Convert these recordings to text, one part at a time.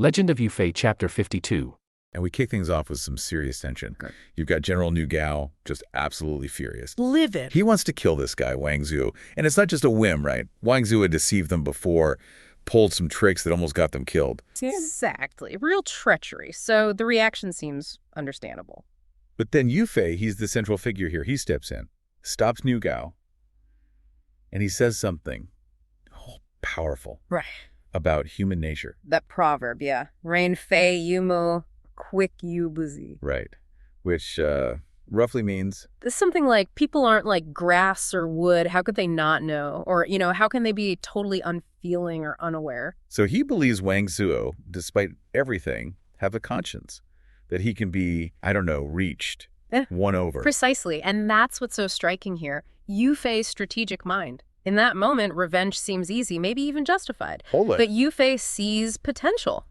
Legend of Yufei, Chapter 52. And we kick things off with some serious tension. Okay. You've got General Nu Gao just absolutely furious. Livid. He wants to kill this guy, Wang Zhu. And it's not just a whim, right? Wang Zhu had deceived them before, pulled some tricks that almost got them killed. Exactly. Real treachery. So the reaction seems understandable. But then Yufei, he's the central figure here. He steps in, stops Nu Gao, and he says something powerful Right. about human nature. That proverb, yeah. Rain fei yumu, quick you busy. Right. Which roughly means, It's something like, people aren't like grass or wood. How could they not know? Or, how can they be totally unfeeling or unaware? so he believes Wang Zhu, despite everything, have a conscience. That he can be, reached, won over. Precisely. And that's what's so striking here. Yufei's strategic mind. In that moment, revenge seems easy, maybe even justified. Hold it. But Yufei sees potential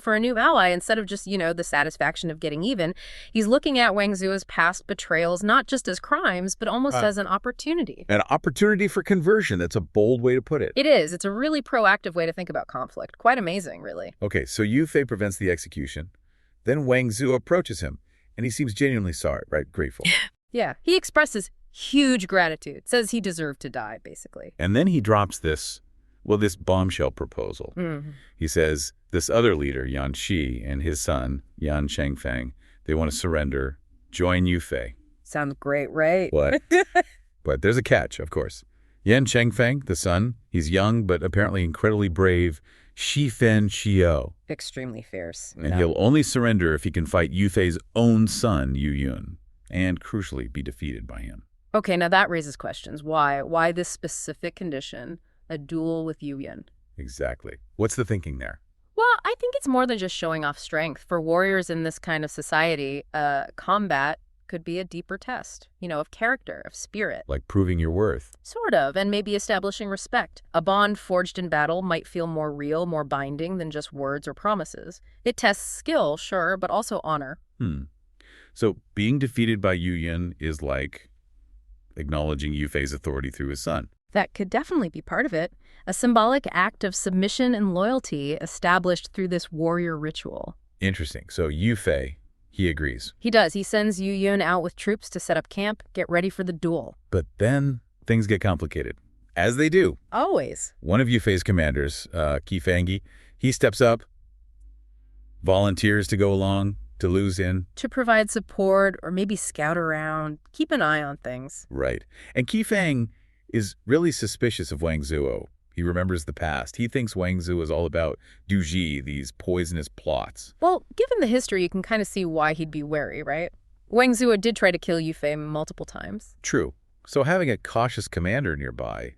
for a new ally instead of just, the satisfaction of getting even. He's looking at Wang Zuo's past betrayals not just as crimes, but almost as an opportunity. An opportunity for conversion. That's a bold way to put it. It is. It's a really proactive way to think about conflict. Quite amazing, really. Okay, so Yufei prevents the execution. Then Wang Zhu approaches him, and he seems genuinely sorry, right? Grateful. Yeah. He expresses huge gratitude, says he deserved to die, basically. And then he drops this bombshell proposal. Mm-hmm. He says this other leader, Yan Shi, and his son, Yan Chengfeng, they want to surrender, join Yufei. Sounds great, right? But there's a catch, of course. Yan Chengfeng, the son, he's young but apparently incredibly brave, Shifen Xiao. Extremely fierce. And he'll only surrender if he can fight Yufei's own son, Yu Yun, and crucially be defeated by him. Okay, now that raises questions. Why? Why this specific condition, a duel with Yu Yun? Exactly. What's the thinking there? Well, I think it's more than just showing off strength. For warriors in this kind of society, combat could be a deeper test, of character, of spirit. Like proving your worth. Sort of, and maybe establishing respect. A bond forged in battle might feel more real, more binding than just words or promises. It tests skill, sure, but also honor. So being defeated by Yu Yun is like acknowledging Yufei's authority through his son. That could definitely be part of it. A symbolic act of submission and loyalty established through this warrior ritual. Interesting. So Yufei, he agrees. He does. He sends Yu Yun out with troops to set up camp, get ready for the duel. But then things get complicated. As they do. Always. One of Yufei's commanders, Qifangi, he steps up, volunteers to go along, to lose in. To provide support or maybe scout around, keep an eye on things. Right. And Qifang is really suspicious of Wang Zhuo. He remembers the past. He thinks Wang Zhu is all about Duji, these poisonous plots. Well, given the history, you can kind of see why he'd be wary, right? Wang Zhuo did try to kill Yufei multiple times. True. So having a cautious commander nearby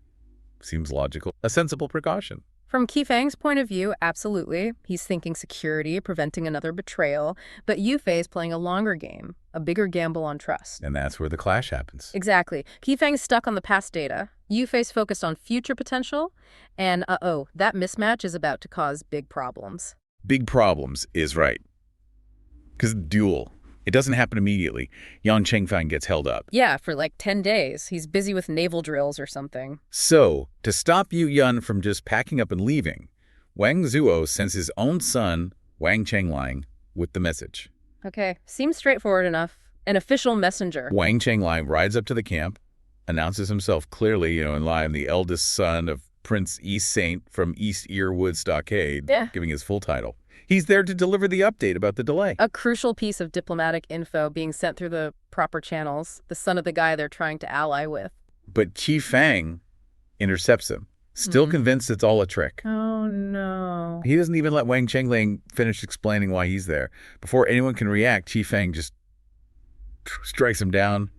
seems logical. A sensible precaution. From Qifang's point of view, absolutely. He's thinking security, preventing another betrayal. But Yufei is playing a longer game, a bigger gamble on trust. And that's where the clash happens. Exactly. Qifang's stuck on the past data. Yufei's focused on future potential. And, that mismatch is about to cause big problems. Big problems is right. Because duel, it doesn't happen immediately. Yan Chengfang gets held up. Yeah, for like 10 days. He's busy with naval drills or something. So, to stop Yu Yun from just packing up and leaving, Wang Zhuo sends his own son, Wang Chenglang, with the message. Okay, seems straightforward enough. An official messenger. Wang Chenglang rides up to the camp, announces himself clearly, in lie, I'm the eldest son of Prince East Saint from East Earwood Stockade, giving his full title. He's there to deliver the update about the delay. A crucial piece of diplomatic info being sent through the proper channels, the son of the guy they're trying to ally with. But Qifang intercepts him, still convinced it's all a trick. Oh, no. He doesn't even let Wang Chenglang finish explaining why he's there. Before anyone can react, Qifang just strikes him down,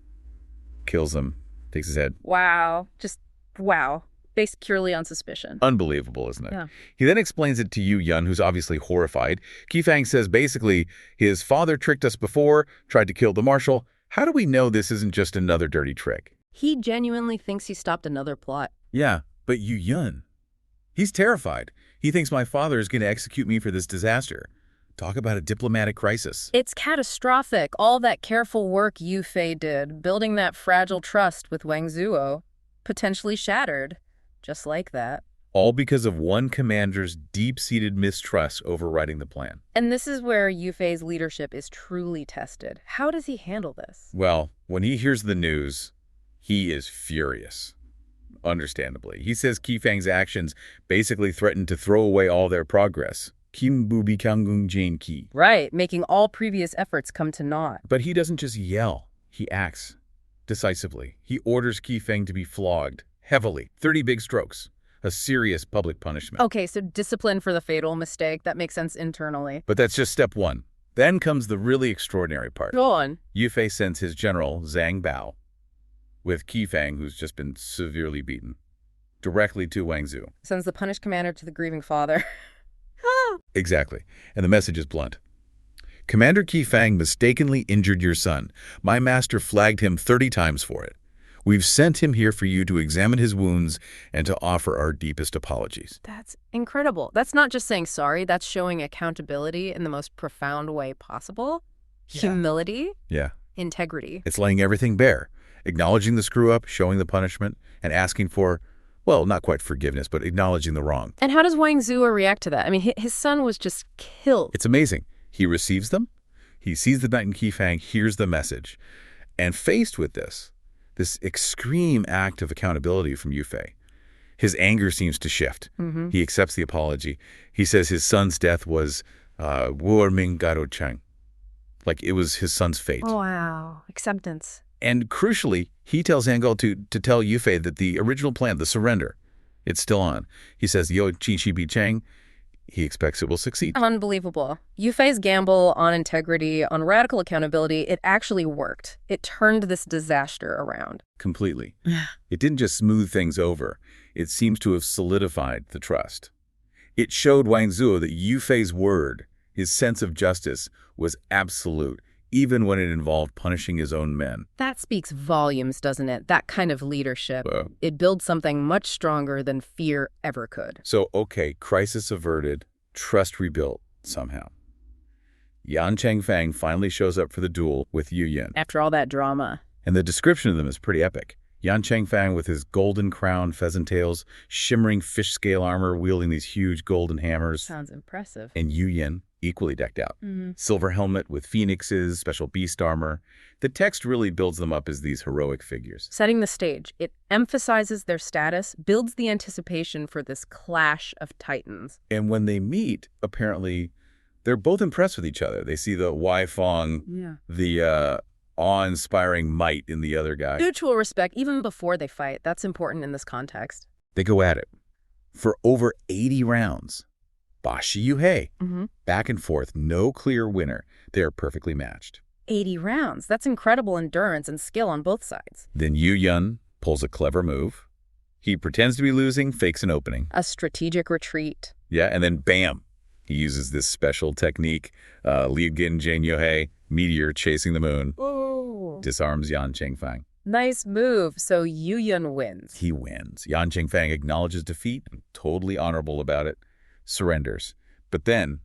kills him, takes his head. Wow. Just wow. Based purely on suspicion. Unbelievable, isn't it? Yeah. He then explains it to Yu Yun, who's obviously horrified. Qifang says basically, his father tricked us before, tried to kill the marshal. How do we know this isn't just another dirty trick? He genuinely thinks he stopped another plot. Yeah, but Yu Yun, he's terrified. He thinks my father is going to execute me for this disaster. Talk about a diplomatic crisis. It's catastrophic. All that careful work Yufei did, building that fragile trust with Wang Zhuo, potentially shattered. Just like that. All because of one commander's deep-seated mistrust overriding the plan. And this is where Yu Fei's leadership is truly tested. How does he handle this? Well, when he hears the news, he is furious. Understandably. He says Qifeng's actions basically threaten to throw away all their progress. Right, making all previous efforts come to naught. But he doesn't just yell. He acts decisively. He orders Qifeng to be flogged heavily, 30 big strokes, a serious public punishment. Okay, so discipline for the fatal mistake. That makes sense internally. But that's just step one. Then comes the really extraordinary part. Go on. Yu Fei sends his general, Zhang Bao, with Qifeng, who's just been severely beaten, directly to Wangzhou. Sends the punished commander to the grieving father. Exactly. And the message is blunt. Commander Qifeng mistakenly injured your son. My master flagged him 30 times for it. We've sent him here for you to examine his wounds and to offer our deepest apologies. That's incredible. That's not just saying sorry. That's showing accountability in the most profound way possible. Yeah. Humility. Yeah. Integrity. It's laying everything bare, acknowledging the screw-up, showing the punishment, and asking for, well, not quite forgiveness, but acknowledging the wrong. And how does Wang Zhuo react to that? I mean, his son was just killed. It's amazing. He receives them. He sees the knight in Qifeng, hears the message. And faced with this extreme act of accountability from Yu Fei, his anger seems to shift. Mm-hmm. He accepts the apology. He says his son's death was Wu Ming Garo Cheng. Like it was his son's fate. Oh, wow. Acceptance. And crucially, he tells Zhang Bao to tell Yu Fei that the original plan, the surrender, it's still on. He says, Yo Qi Shi Bi Cheng, he expects it will succeed. Unbelievable. Yu Fei's gamble on integrity, on radical accountability, it actually worked. It turned this disaster around. Completely. It didn't just smooth things over. It seems to have solidified the trust. It showed Wang Zhuo that Yu Fei's word, his sense of justice, was absolute, even when it involved punishing his own men. That speaks volumes, doesn't it? That kind of leadership. It builds something much stronger than fear ever could. So, okay, crisis averted, trust rebuilt somehow. Yan Chengfang finally shows up for the duel with Yu Yin. After all that drama. And the description of them is pretty epic. Yan Chengfang with his golden crown, pheasant tails, shimmering fish scale armor, wielding these huge golden hammers. Sounds impressive. And Yu Yin, equally decked out. Mm-hmm. Silver helmet with phoenixes, special beast armor. The text really builds them up as these heroic figures. Setting the stage, it emphasizes their status, builds the anticipation for this clash of titans. And when they meet, apparently, they're both impressed with each other. They see the Wai Fong, the awe-inspiring might in the other guy. Mutual respect, even before they fight. That's important in this context. They go at it for over 80 rounds. Bashi Yuhei. Back and forth, no clear winner. They are perfectly matched. 80 rounds. That's incredible endurance and skill on both sides. Then Yu Yun pulls a clever move. He pretends to be losing, fakes an opening. A strategic retreat. Yeah, and then bam, he uses this special technique, Liu Gin Jing Yohei, meteor chasing the moon. Ooh. Disarms Yan Chengfang. Nice move. So Yu Yun wins. He wins. Yan Chengfang acknowledges defeat, totally honorable about it, surrenders. But then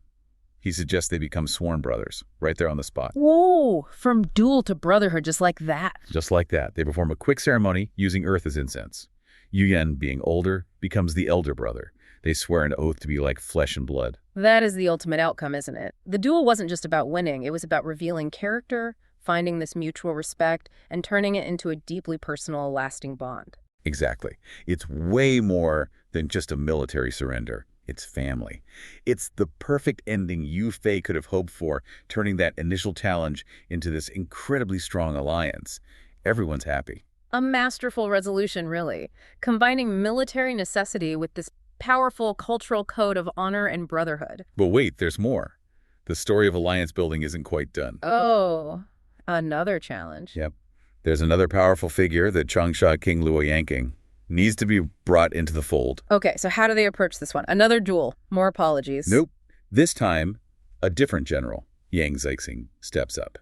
he suggests they become sworn brothers right there on the spot. Whoa, from duel to brotherhood, just like that. Just like that. They perform a quick ceremony using earth as incense. Yu Yan, being older, becomes the elder brother. They swear an oath to be like flesh and blood. That is the ultimate outcome, isn't it? The duel wasn't just about winning. It was about revealing character, finding this mutual respect, and turning it into a deeply personal, lasting bond. Exactly. It's way more than just a military surrender. It's family. It's the perfect ending Yu Fei could have hoped for, turning that initial challenge into this incredibly strong alliance. Everyone's happy. A masterful resolution, really. Combining military necessity with this powerful cultural code of honor and brotherhood. But wait, there's more. The story of alliance building isn't quite done. Oh, another challenge. Yep. There's another powerful figure, the Changsha King Luo Yanking. Needs to be brought into the fold. Okay, so how do they approach this one? Another duel. More apologies. Nope. This time, a different general, Yang Zixing, steps up.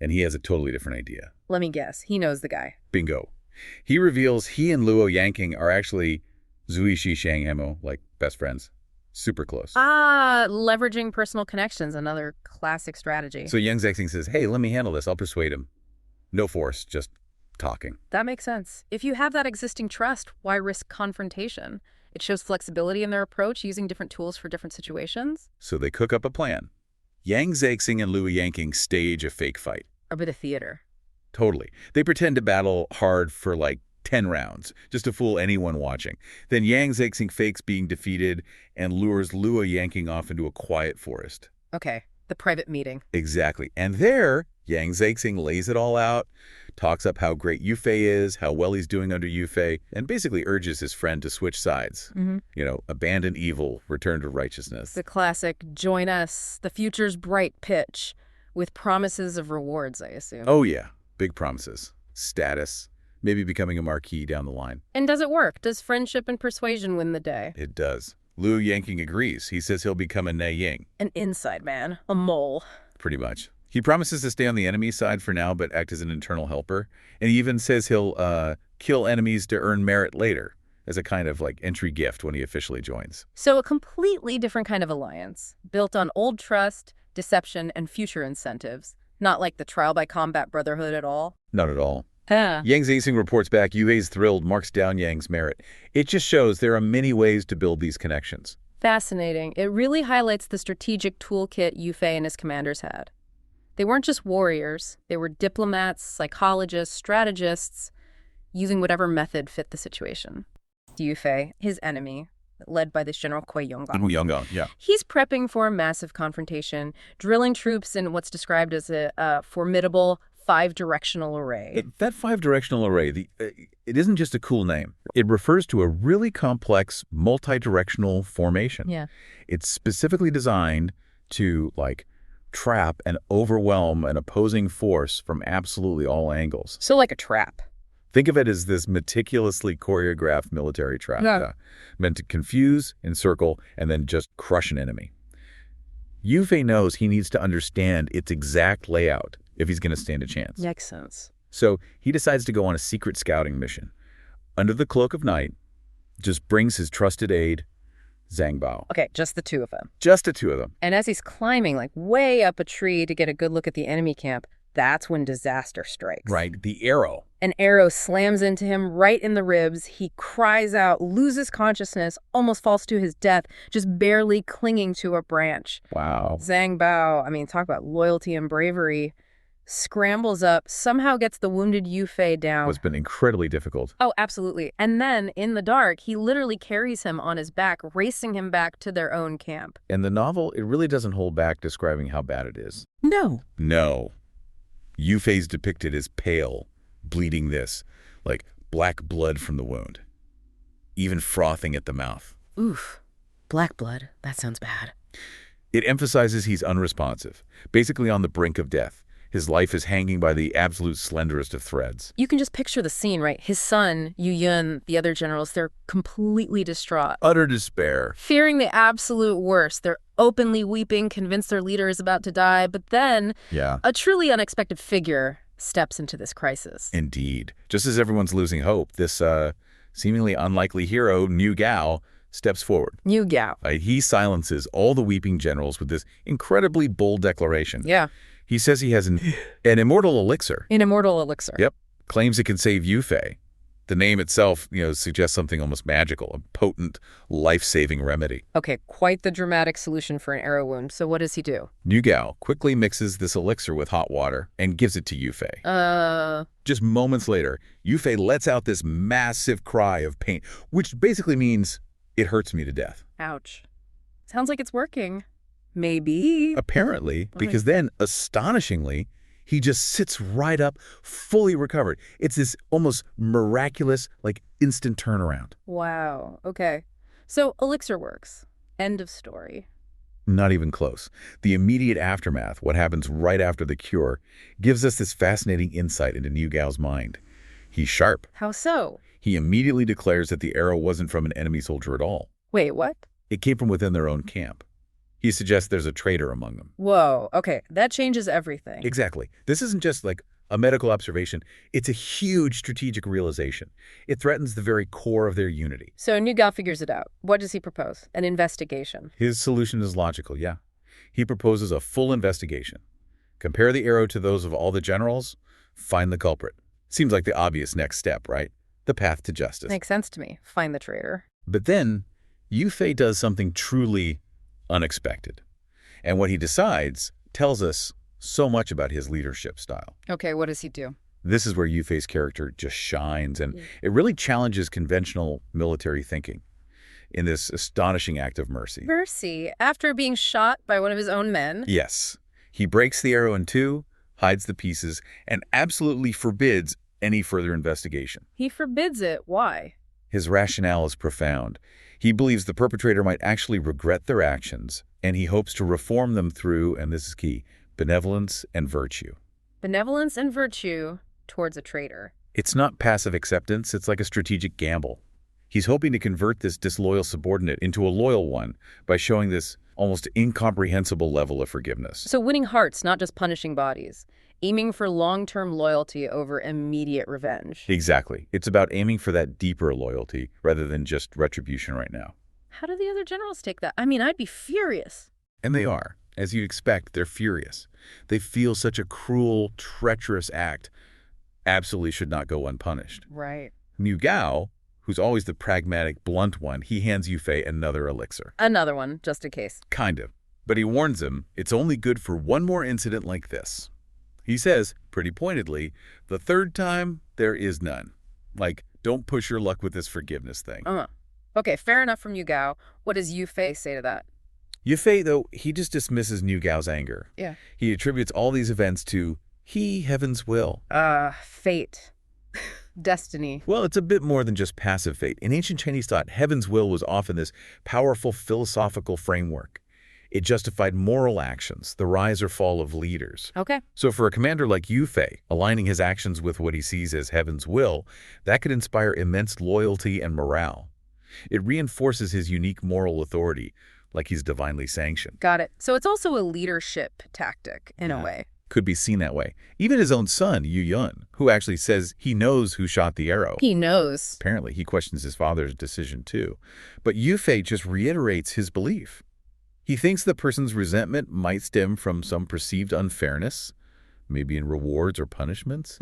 And he has a totally different idea. Let me guess. He knows the guy. Bingo. He reveals he and Luo Yanking are actually Zui Shi Shang Hemo, like best friends. Super close. Leveraging personal connections, another classic strategy. So Yang Zixing says, hey, let me handle this. I'll persuade him. No force, just talking. That makes sense. If you have that existing trust, why risk confrontation? It shows flexibility in their approach, using different tools for different situations. So they cook up a plan. Yang Zixing and Liu Yanqing stage a fake fight. A bit of theater. Totally. They pretend to battle hard for like 10 rounds, just to fool anyone watching. Then Yang Zixing fakes being defeated and lures Liu Yanqing off into a quiet forest. Okay, the private meeting. Exactly. And there, Yang Zixing lays it all out, talks up how great Yufei is, how well he's doing under Yufei, and basically urges his friend to switch sides. You know, abandon evil, return to righteousness. The classic, join us, the future's bright pitch, with promises of rewards, I assume. Oh yeah, big promises. Status, maybe becoming a marquis down the line. And does it work? Does friendship and persuasion win the day? It does. Liu Yanqing agrees. He says he'll become a Nei Ying. An inside man. A mole. Pretty much. He promises to stay on the enemy side for now, but act as an internal helper. And he even says he'll kill enemies to earn merit later, as a kind of like entry gift when he officially joins. So a completely different kind of alliance, built on old trust, deception, and future incentives. Not like the trial by combat brotherhood at all. Not at all. Yang Zixing reports back, Yufei's thrilled, marks down Yang's merit. It just shows there are many ways to build these connections. Fascinating. It really highlights the strategic toolkit Yufei and his commanders had. They weren't just warriors. They were diplomats, psychologists, strategists, using whatever method fit the situation. Yufei, his enemy, led by this General Kui Yonggang. Yeah. He's prepping for a massive confrontation, drilling troops in what's described as a formidable five-directional array. That five-directional array, it isn't just a cool name. It refers to a really complex, multi-directional formation. Yeah. It's specifically designed to, like, trap and overwhelm an opposing force from absolutely all angles. So like a trap. Think of it as this meticulously choreographed military trap, meant to confuse, encircle, and then just crush an enemy. Yufei knows he needs to understand its exact layout if he's going to stand a chance. Makes sense. So he decides to go on a secret scouting mission. Under the cloak of night, just brings his trusted aide, Zhang Bao. Okay, just the two of them. Just the two of them. And as he's climbing like way up a tree to get a good look at the enemy camp, that's when disaster strikes. Right, the arrow. An arrow slams into him right in the ribs. He cries out, loses consciousness, almost falls to his death, just barely clinging to a branch. Wow. Zhang Bao, I mean, talk about loyalty and bravery, scrambles up, somehow gets the wounded Yufei down. It's been incredibly difficult. Oh, absolutely. And then, in the dark, he literally carries him on his back, racing him back to their own camp. And the novel, it really doesn't hold back describing how bad it is. No. No. Yufei's depicted as pale, bleeding like black blood from the wound, even frothing at the mouth. Oof. Black blood. That sounds bad. It emphasizes he's unresponsive, basically on the brink of death. His life is hanging by the absolute slenderest of threads. You can just picture the scene, right? His son, Yu Yun, the other generals, they're completely distraught. Utter despair. Fearing the absolute worst. They're openly weeping, convinced their leader is about to die. But then, a truly unexpected figure steps into this crisis. Indeed. Just as everyone's losing hope, this seemingly unlikely hero, Niu Gao, steps forward. Niu Gao. He silences all the weeping generals with this incredibly bold declaration. Yeah. He says he has an immortal elixir. An immortal elixir. Yep. Claims it can save Yufei. The name itself, suggests something almost magical, a potent, life-saving remedy. Okay, quite the dramatic solution for an arrow wound. So what does he do? Niu Gao quickly mixes this elixir with hot water and gives it to Yufei. Just moments later, Yufei lets out this massive cry of pain, which basically means, it hurts me to death. Ouch. Sounds like it's working. Maybe. Apparently, because then, astonishingly, he just sits right up, fully recovered. It's this almost miraculous, instant turnaround. Wow. Okay. So elixir works. End of story. Not even close. The immediate aftermath, what happens right after the cure, gives us this fascinating insight into Niu Gao's mind. He's sharp. How so? He immediately declares that the arrow wasn't from an enemy soldier at all. Wait, what? It came from within their own camp. He suggests there's a traitor among them. Whoa, okay, that changes everything. Exactly. This isn't just a medical observation. It's a huge strategic realization. It threatens the very core of their unity. So Niu Gao figures it out. What does he propose? An investigation. His solution is logical, yeah. He proposes a full investigation. Compare the arrow to those of all the generals, find the culprit. Seems like the obvious next step, right? The path to justice. Makes sense to me. Find the traitor. But then, Yu Fei does something truly unexpected. And what he decides tells us so much about his leadership style. Okay, what does he do? This is where Yu Fei's character just shines, and it really challenges conventional military thinking in this astonishing act of mercy. Mercy, after being shot by one of his own men? Yes. He breaks the arrow in two, hides the pieces, and absolutely forbids any further investigation. He forbids it. Why? His rationale is profound. He believes the perpetrator might actually regret their actions, and he hopes to reform them through, and this is key, benevolence and virtue. Benevolence and virtue towards a traitor. It's not passive acceptance, it's like a strategic gamble. He's hoping to convert this disloyal subordinate into a loyal one by showing this almost incomprehensible level of forgiveness. So winning hearts, not just punishing bodies. Aiming for long-term loyalty over immediate revenge. Exactly. It's about aiming for that deeper loyalty rather than just retribution right now. How do the other generals take that? I mean, I'd be furious. And they are. As you'd expect, they're furious. They feel such a cruel, treacherous act absolutely should not go unpunished. Right. Niu Gao, who's always the pragmatic, blunt one, he hands Yu Fei another elixir. Another one, just in case. Kind of. But he warns him it's only good for one more incident like this. He says, pretty pointedly, the third time, there is none. Like, don't push your luck with this forgiveness thing. Okay, fair enough from Niu Gao. What does Yu Fei say to that? Yu Fei, though, he just dismisses Niu Gao's anger. Yeah. He attributes all these events to heaven's will. Fate. Destiny. Well, it's a bit more than just passive fate. In ancient Chinese thought, heaven's will was often this powerful philosophical framework. It justified moral actions, the rise or fall of leaders. Okay. So for a commander like Yu Fei, aligning his actions with what he sees as heaven's will, that could inspire immense loyalty and morale. It reinforces his unique moral authority, like he's divinely sanctioned. Got it. So it's also a leadership tactic, in a way. Could be seen that way. Even his own son, Yu Yun, who actually says he knows who shot the arrow. He knows. Apparently, he questions his father's decision too. But Yu Fei just reiterates his belief. He thinks the person's resentment might stem from some perceived unfairness, maybe in rewards or punishments.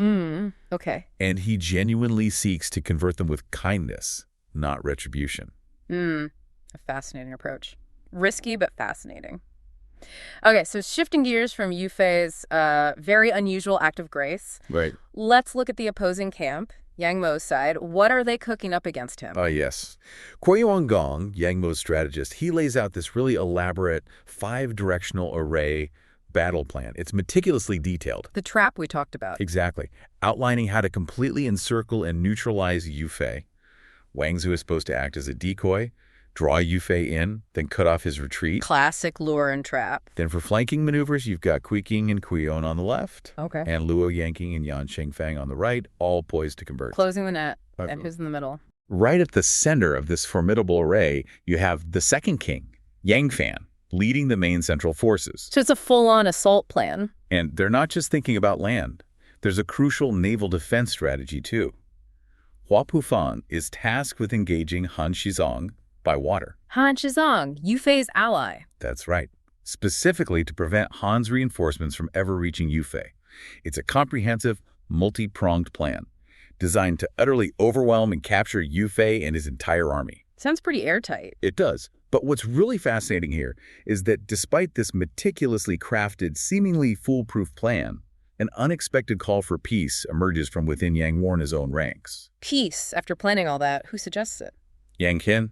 Okay. And he genuinely seeks to convert them with kindness, not retribution. A fascinating approach. Risky, but fascinating. Okay, so shifting gears from Yu Fei's very unusual act of grace. Right. Let's look at the opposing camp, Yang Mo's side. What are they cooking up against him? Yes. Kuo Yuan-gong, Yang Mo's strategist, he lays out this really elaborate 5-directional array battle plan. It's meticulously detailed. The trap we talked about. Exactly. Outlining how to completely encircle and neutralize Yu Fei. Wang Zu is supposed to act as a decoy, draw Yu Fei in, then cut off his retreat. Classic lure and trap. Then for flanking maneuvers, you've got Kui King and Kui Yon on the left. Okay. And Luo Yanqing and Yan Shengfang on the right, all poised to convert. Closing the net. And who's in the middle? Right at the center of this formidable array, you have the second king, Yang Fan, leading the main central forces. So it's a full-on assault plan. And they're not just thinking about land. There's a crucial naval defense strategy, too. Hua Pufan is tasked with engaging Han Shizong by water. Han Shizong, Yu Fei's ally. That's right. Specifically to prevent Han's reinforcements from ever reaching Yu Fei. It's a comprehensive, multi-pronged plan designed to utterly overwhelm and capture Yu Fei and his entire army. Sounds pretty airtight. It does. But what's really fascinating here is that despite this meticulously crafted, seemingly foolproof plan, an unexpected call for peace emerges from within Yang Warna's own ranks. Peace, after planning all that, who suggests it? Yang Qin.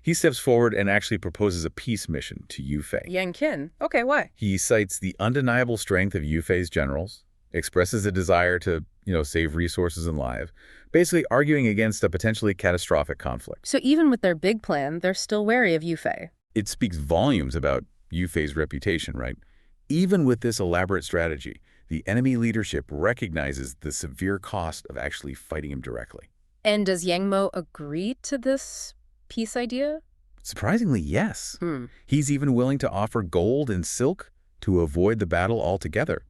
He steps forward and actually proposes a peace mission to Yu Fei. Yang Qin? Okay, why? He cites the undeniable strength of Yu Fei's generals, expresses a desire to, save resources and lives, basically arguing against a potentially catastrophic conflict. So even with their big plan, they're still wary of Yu Fei. It speaks volumes about Yu Fei's reputation, right? Even with this elaborate strategy, the enemy leadership recognizes the severe cost of actually fighting him directly. And does Yang Mo agree to this peace idea? Surprisingly, yes. He's even willing to offer gold and silk to avoid the battle altogether,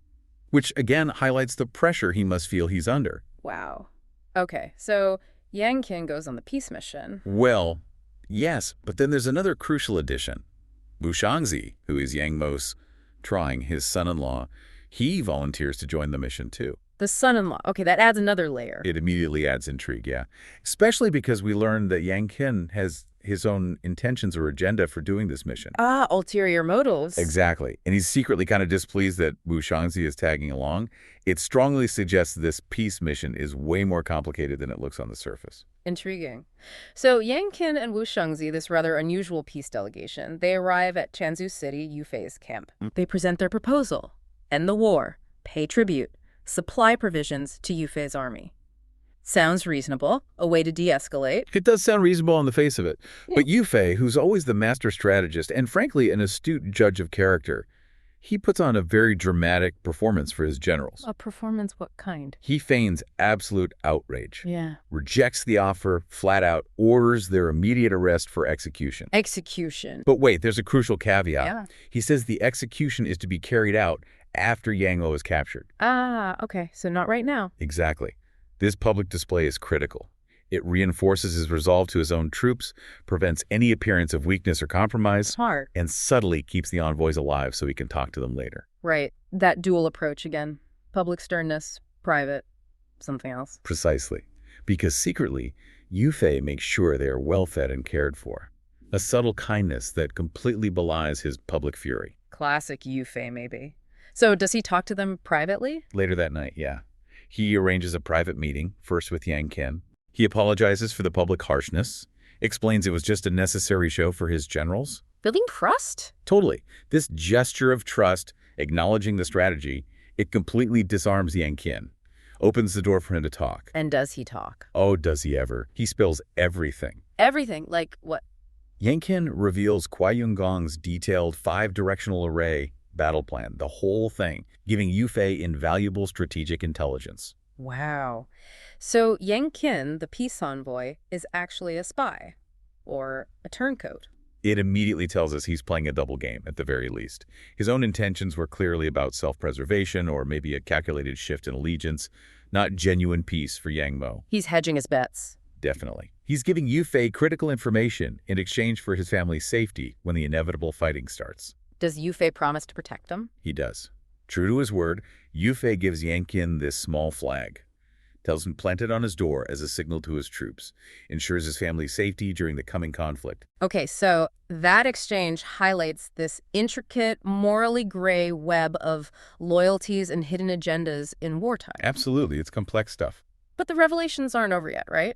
which again highlights the pressure he must feel he's under. Wow. Okay, so Yang Qin goes on the peace mission. Well, yes, but then there's another crucial addition. Wu Shangzi, who is Yang Mo's his son-in-law, he volunteers to join the mission too. The son-in-law. Okay, that adds another layer. It immediately adds intrigue, yeah. Especially because we learned that Yang Qin has his own intentions or agenda for doing this mission. Ulterior motives. Exactly. And he's secretly kind of displeased that Wu Shangzi is tagging along. It strongly suggests this peace mission is way more complicated than it looks on the surface. Intriguing. So Yang Qin and Wu Shangzi, this rather unusual peace delegation, they arrive at Changzhou City, Yufei's camp. They present their proposal: end the war, pay tribute, supply provisions to Yufei's army. Sounds reasonable, a way to de-escalate. It does sound reasonable on the face of it. Yeah. But Yufei, who's always the master strategist and frankly an astute judge of character, he puts on a very dramatic performance for his generals. A performance what kind? He feigns absolute outrage. Yeah. Rejects the offer, flat out orders their immediate arrest for execution. Execution. But wait, there's a crucial caveat. Yeah. He says the execution is to be carried out after Yang Mo is captured. Okay. So not right now. Exactly. This public display is critical. It reinforces his resolve to his own troops, prevents any appearance of weakness or compromise, Smart. And subtly keeps the envoys alive so he can talk to them later. Right. That dual approach again. Public sternness, private, something else. Precisely. Because secretly, Yufei makes sure they are well fed and cared for. A subtle kindness that completely belies his public fury. Classic Yufei, maybe. So does he talk to them privately? Later that night, yeah. He arranges a private meeting, first with Yang Qin. He apologizes for the public harshness, explains it was just a necessary show for his generals. Building trust? Totally. This gesture of trust, acknowledging the strategy, it completely disarms Yang Qin, opens the door for him to talk. And does he talk? Oh, does he ever. He spills everything. Everything? Like what? Yang Qin reveals Kuai Yongong's detailed 5-directional array battle plan, the whole thing, giving Yufei invaluable strategic intelligence. Wow. So Yang Qin, the peace envoy, is actually a spy, or a turncoat. It immediately tells us he's playing a double game, at the very least. His own intentions were clearly about self-preservation or maybe a calculated shift in allegiance, not genuine peace for Yang Mo. He's hedging his bets. Definitely. He's giving Yufei critical information in exchange for his family's safety when the inevitable fighting starts. Does Yufei promise to protect him? He does. True to his word, Yufei gives Yang Qin this small flag. Tells him plant it on his door as a signal to his troops. Ensures his family's safety during the coming conflict. Okay, so that exchange highlights this intricate, morally gray web of loyalties and hidden agendas in wartime. Absolutely. It's complex stuff. But the revelations aren't over yet, right?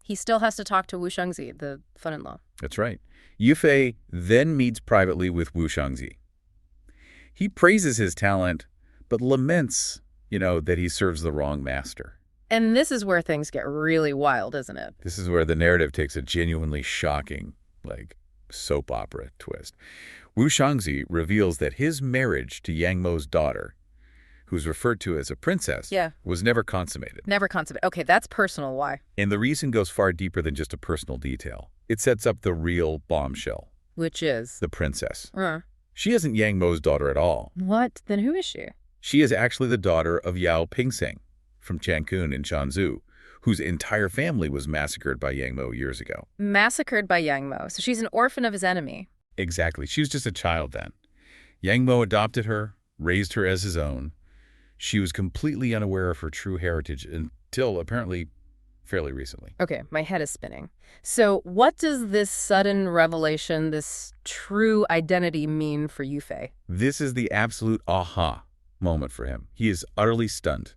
He still has to talk to Wu Shangzi, the son-in-law. That's right. Yufei then meets privately with Wu Shangzi. He praises his talent, but laments, that he serves the wrong master. And this is where things get really wild, isn't it? This is where the narrative takes a genuinely shocking, soap opera twist. Wu Shangzi reveals that his marriage to Yang Mo's daughter, who's referred to as a princess, was never consummated. Never consummated. Okay, that's personal. Why? And the reason goes far deeper than just a personal detail. It sets up the real bombshell. Which is? The princess. She isn't Yang Mo's daughter at all. What? Then who is she? She is actually the daughter of Yao Pingseng from Changkun in Shanzhou, whose entire family was massacred by Yang Mo years ago. Massacred by Yang Mo. So she's an orphan of his enemy. Exactly. She was just a child then. Yang Mo adopted her, raised her as his own. She was completely unaware of her true heritage until apparently fairly recently. Okay, my head is spinning. So what does this sudden revelation, this true identity mean for Yufei? This is the absolute aha moment for him. He is utterly stunned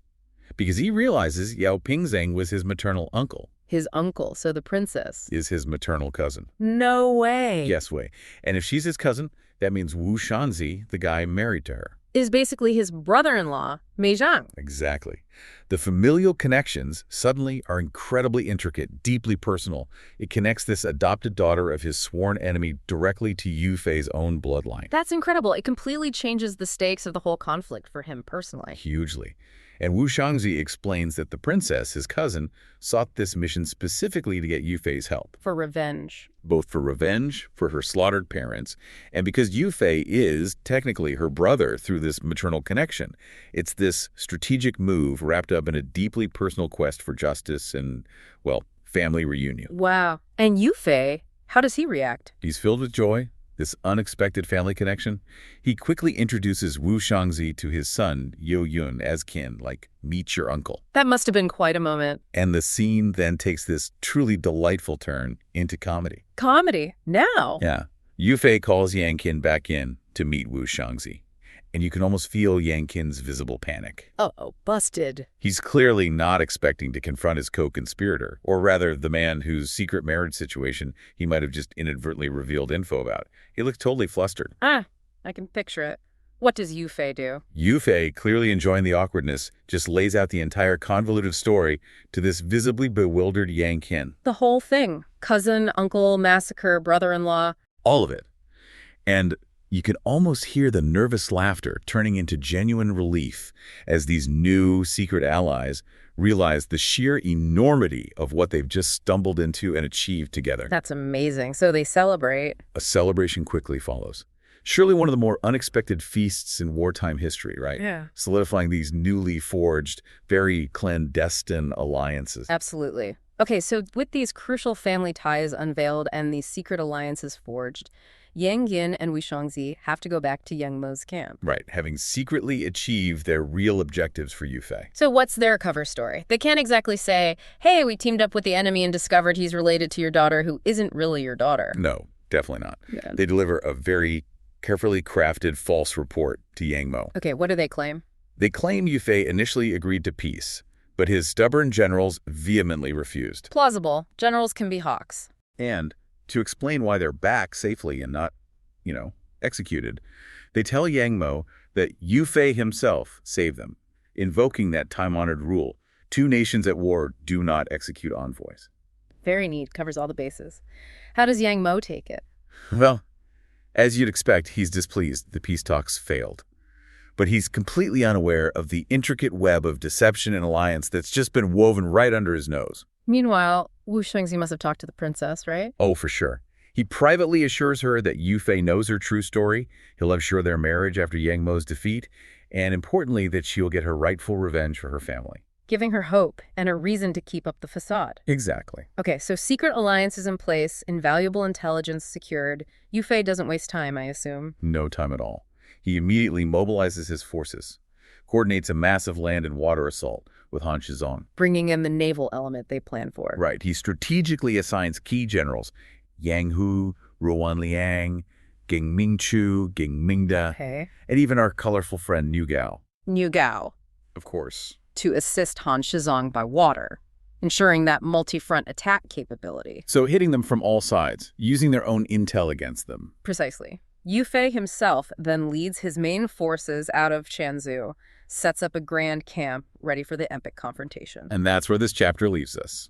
because he realizes Yao Pingseng was his maternal uncle. His uncle, so the princess is his maternal cousin. No way. Yes way. And if she's his cousin, that means Wu Shanzi, the guy married to her, is basically his brother-in-law, Mei Zhang. Exactly. The familial connections suddenly are incredibly intricate, deeply personal. It connects this adopted daughter of his sworn enemy directly to Yufei's own bloodline. That's incredible. It completely changes the stakes of the whole conflict for him personally. Hugely. And Wu Shangzi explains that the princess, his cousin, sought this mission specifically to get Yufei's help. For revenge. Both for revenge, for her slaughtered parents, and because Yufei is technically her brother through this maternal connection. It's this strategic move wrapped up in a deeply personal quest for justice and, family reunion. Wow. And Yufei, how does he react? He's filled with joy, this unexpected family connection, he quickly introduces Wu Shangzi to his son, Yo Yun, as kin, like, meet your uncle. That must have been quite a moment. And the scene then takes this truly delightful turn into comedy. Comedy? Now? Yeah. Yufei calls Yang Qin back in to meet Wu Shangzi, and you can almost feel Yang Qin's visible panic. Uh-oh, busted. He's clearly not expecting to confront his co-conspirator, or rather the man whose secret marriage situation he might have just inadvertently revealed info about. He looks totally flustered. I can picture it. What does Yufei do? Yufei, clearly enjoying the awkwardness, just lays out the entire convoluted story to this visibly bewildered Yang Qin. The whole thing. Cousin, uncle, massacre, brother-in-law. All of it. And you can almost hear the nervous laughter turning into genuine relief as these new secret allies realize the sheer enormity of what they've just stumbled into and achieved together. That's amazing. So they celebrate. A celebration quickly follows. Surely one of the more unexpected feasts in wartime history, right? Yeah. Solidifying these newly forged, very clandestine alliances. Absolutely. Okay, so with these crucial family ties unveiled and these secret alliances forged, Yang Yin and Wu Shangzi have to go back to Yang Mo's camp. Right, having secretly achieved their real objectives for Yufei. So what's their cover story? They can't exactly say, hey, we teamed up with the enemy and discovered he's related to your daughter who isn't really your daughter. No, definitely not. Yeah. They deliver a very carefully crafted false report to Yang Mo. Okay, what do they claim? They claim Yufei initially agreed to peace, but his stubborn generals vehemently refused. Plausible. Generals can be hawks. And to explain why they're back safely and not, executed, they tell Yang Mo that Yufei himself saved them, invoking that time-honored rule, 2 nations at war do not execute envoys. Very neat. Covers all the bases. How does Yang Mo take it? Well, as you'd expect, he's displeased the peace talks failed. But he's completely unaware of the intricate web of deception and alliance that's just been woven right under his nose. Meanwhile, Wu Shangzi must have talked to the princess, right? Oh, for sure. He privately assures her that Yufei knows her true story, he'll ensure their marriage after Yang Mo's defeat, and importantly, that she'll get her rightful revenge for her family. Giving her hope and a reason to keep up the facade. Exactly. Okay, so secret alliances in place, invaluable intelligence secured. Yufei doesn't waste time, I assume. No time at all. He immediately mobilizes his forces, coordinates a massive land and water assault with Han Shizong. Bringing in the naval element they plan for. Right. He strategically assigns key generals, Yang Hu, Ruan Liang, Ging Mingchu, Ging Mingda, Okay. and even our colorful friend Niu Gao. Niu Gao. Of course. To assist Han Shizong by water, ensuring that multi-front attack capability. So hitting them from all sides, using their own intel against them. Precisely. Yufei himself then leads his main forces out of Chanzu, sets up a grand camp ready for the epic confrontation. And that's where this chapter leaves us.